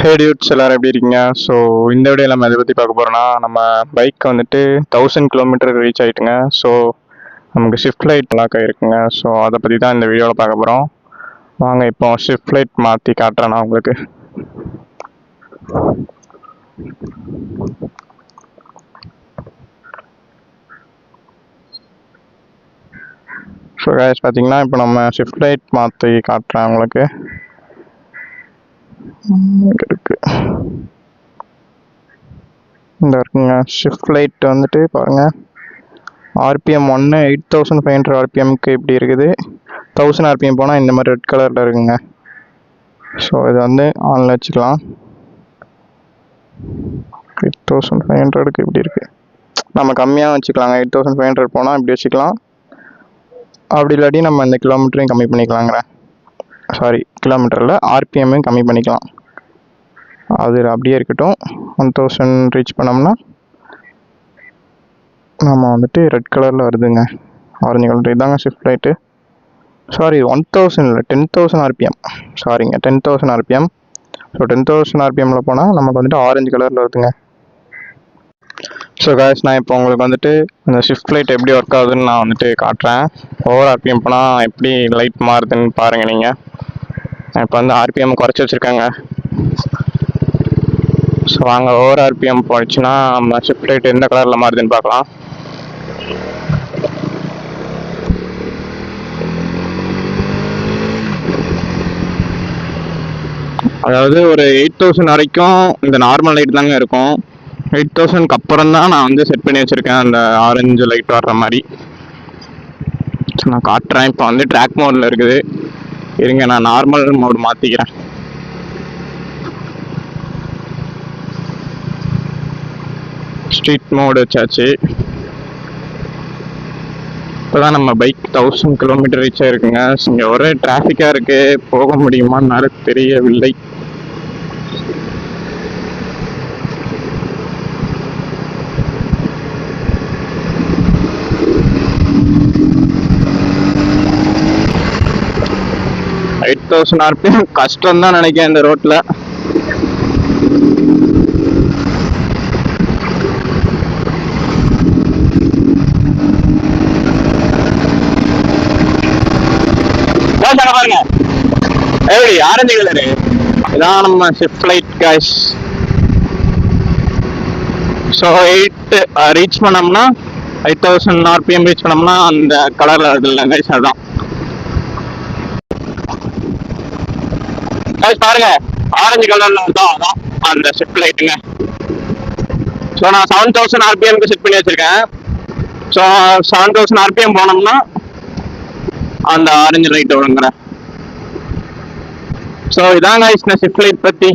ஹே dudes எல்லாரும் எப்படி இருக்கீங்க? ஸோ இந்த வீடியோவில் நம்ம எதை பற்றி பார்க்க போகிறோன்னா, நம்ம பைக் வந்துட்டு 1000 கிலோமீட்டர் ரீச் ஆகிட்டுங்க. ஸோ நமக்கு ஷிஃப்ட் லைட் லாக் ஆகிருக்குங்க. ஸோ அதை பற்றி தான் இந்த வீடியோவில் பார்க்க போகிறோம். வாங்க இப்போ ஷிஃப்ட் லைட் மாற்றி காட்டுறேன் நான் உங்களுக்கு. ஸோ கைஸ் பார்த்தீங்கன்னா இப்போ நம்ம ஷிஃப்ட் லைட் மாற்றி காட்டுறேன் உங்களுக்கு. இருக்கு இந்த இருக்குங்க ஷிஃப்ட் லைட் வந்துட்டு பாருங்க. ஆர்பிஎம் 1 8500 ஆர்பிஎம்க்கு இப்படி இருக்குது. 1000 ஆர்பிஎம் போனால் இந்த மாதிரி ரெட் கலரில் இருக்குங்க. ஸோ இதை வந்து ஆனில் வச்சுக்கலாம். 8500க்கு இப்படி இருக்குது. நம்ம கம்மியாக வச்சுக்கலாங்க. 8500 போனால் இப்படி வச்சுக்கலாம். அப்படி இல்லாட்டி நம்ம இந்த கிலோமீட்டரையும் கம்மி பண்ணிக்கலாங்கிறேன். சாரி, கிலோமீட்டரில் ஆர்பிஎம்மையும் கம்மி பண்ணிக்கலாம். அது அப்படியே இருக்கட்டும். 1000 ரீச் பண்ணோம்னா நம்ம வந்துட்டு ரெட் கலரில் வருதுங்க, ஆரஞ்சு கலர். இதாங்க ஷிஃப்ட் லைட்டு. சாரி, 1000 இல்லை, 10,000 ஆர்பிஎம். சாரிங்க, 10,000 ஆர்பிஎம். ஸோ 10,000 ஆர்பிஎம்மில் போனால் நமக்கு வந்துட்டு ஆரஞ்சு கலரில் வருதுங்க. ஸோ காய்ஸ், நான் இப்போ உங்களுக்கு வந்துட்டு அந்த ஷிஃப்ட் லைட் எப்படி ஒர்க் ஆகுதுன்னு நான் வந்துட்டு காட்டுறேன். ஓவர் ஆர்பிஎம் போனால் எப்படி லைட் மாறுதுன்னு பாருங்கள் நீங்கள். நான் இப்போ வந்து ஆர்பிஎம் குறைச்சி வச்சுருக்கேங்க. ஸோ வாங்க, ஓவர் ஆர்பிஎம் போயிடுச்சுன்னா நம்ம ஷிஃப்ட் லைட் எந்த கலரில் மாறுதுன்னு பார்க்கலாம். அதாவது ஒரு 8000 வரைக்கும் இந்த நார்மல் லைட் தாங்க இருக்கும். 8000க்கு அப்புறம் தான் நான் வந்து செட் பண்ணி வச்சுருக்கேன் அந்த ஆரஞ்சு லைட் வர்ற மாதிரி. ஸோ நான் காட்டுறேன். இப்போ வந்து ட்ராக் மோடில் இருக்குது. இருங்க, நான் நார்மல் மோடு மாற்றிக்கிறேன். ஸ்ட்ரீட் மோடு வச்சாச்சு. இப்போதான் நம்ம பைக் 1000 கிலோமீட்டர் ரீச் ஆகிருக்குங்க. இங்கே ஒரே டிராஃபிக்காக இருக்குது, போக முடியுமான்னு தெரியவில்லை. ஆர்பிஎம் கஷ்டம் தான் நினைக்கிறேன் இந்த ரோட்ல. பாருங்க எப்படி ஆரஞ்சு கலரு. இதான் நம்ம shift light guys. So 8 reach பண்ணோம்னா 8000 ஆர்பிஎம் ரீச் பண்ணோம்னா அந்த கலர்ல இருக்குல்ல கைஸ், அதுதான் பாருங்க. ஆரஞ்சு கலர்ல தான் அந்த ஷிஃப்ட் லைட்டுங்க. ஸோ நான் 7000 ஆர்பிஎம்க்கு செட் பண்ணி வச்சிருக்கேன். ஸோ 7000 ஆர்பிஎம் போனோம்னா அந்த ஆரஞ்சு லைட் வருங்கிற. ஸோ இதாங்க ஷிஃப்ட் லைட் பத்தி.